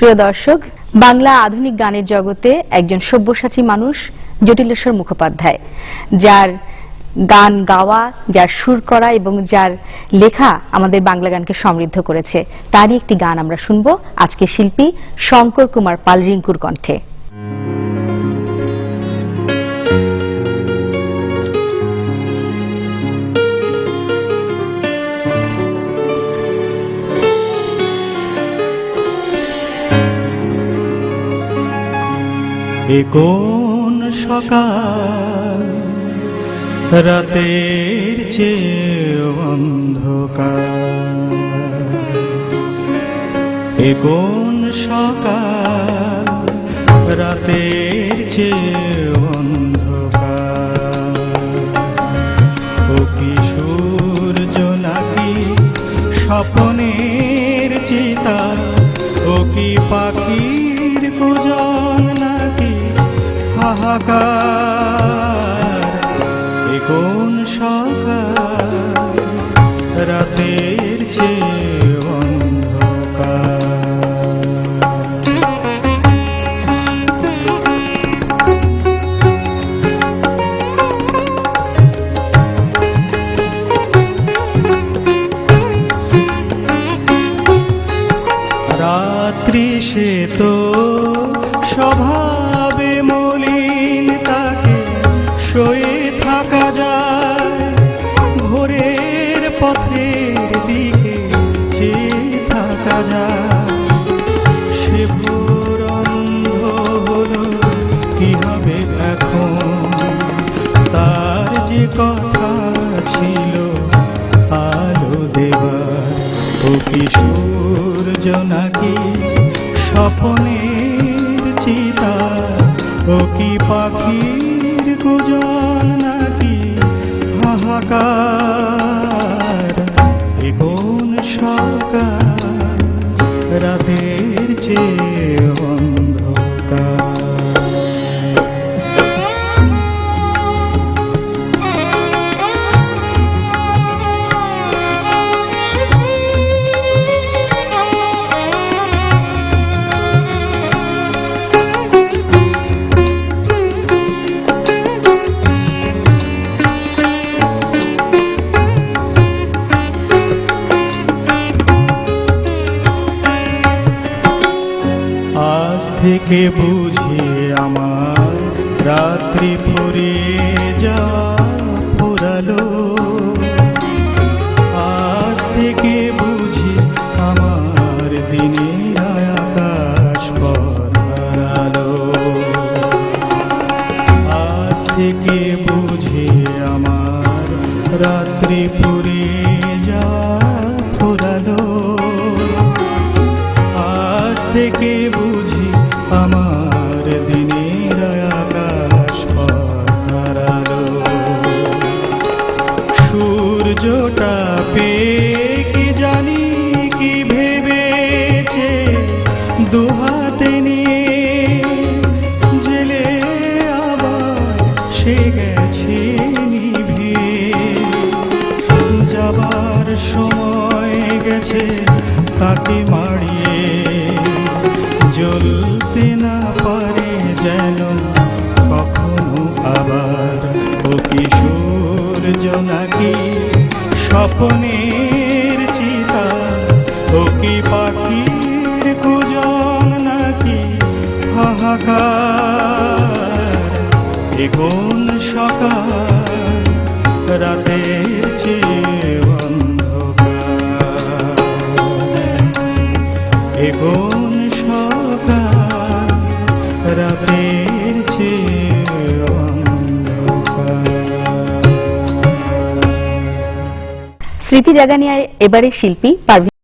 প্রিয় দর্শক, বাংলা আধুনিক গানের জগতে একজন সব্যসাচী মানুষ জটিলেশ্বর মুখোপাধ্যায়, যার গান গাওয়া, যার সুর করা এবং যার লেখা আমাদের বাংলা গানকে সমৃদ্ধ করেছে। তারই একটি গান আমরা শুনবো আজকে শিল্পী শঙ্কর কুমার পাল রিঙ্কুর কণ্ঠে। কোন সকাল রাতের চেয়ে অন্ধকার, কোন সকাল রাতের চেয়ে অন্ধকার, ও কি সূর্য নাকি স্বপ্নের চিতা, ও কি পাখির কুজন নাকি হাহাকার, কোন সকাল রাতের চেয়ে অন্ধকার। রাত্রি সে তো স্বভাবে মলিন, তাকে শুয়ে থাকা যায়, ভোরের পথের দিকে চেয়ে থাকা যায়। সে ভোর অন্ধ হলো কি হবে এখন, তার যে কথা ছিল আলো দেবার, ও কি সূর্য নাকি স্বপ্নের চিতা, ও কি পাখির কুজন নাকি হাহাকার, কোন সকাল রাতের চেয়ে অন্ধকার। আজ থেকে বুঝি আমার রাত্রি ফুরিয়ে যাওয়া ফুরালো, আজ থেকে বুঝি আমার দিনের আকাশ পথ হারালো, আজ থেকে বুঝি আমার রাত্রি ফুরিয়ে যাওয়া ফুরালো, আজ থেকে বুঝি আমার দিনের আকাশ পথ হারালো। সূর্যটা পেয়ে কি জানি কি ভেবেছে, দুহাতে নিয়ে জেলে আবার সে গেছে নিভে, যাবার সময় গেছে তাকে মাড়িয়ে, জ্বলতে না পারে যেন কখনো আবার, ও কি সূর্য নাকি স্বপ্নের চিতা, ও কি পাখির কুজন নাকি হাহাকার, কোন সকাল রাতের চেয়ে অন্ধকার, কোন সকাল রাতের চেয়ে অন্ধকার। স্মৃতি জাগানিয়ায় এবারে শিল্পী পারভীন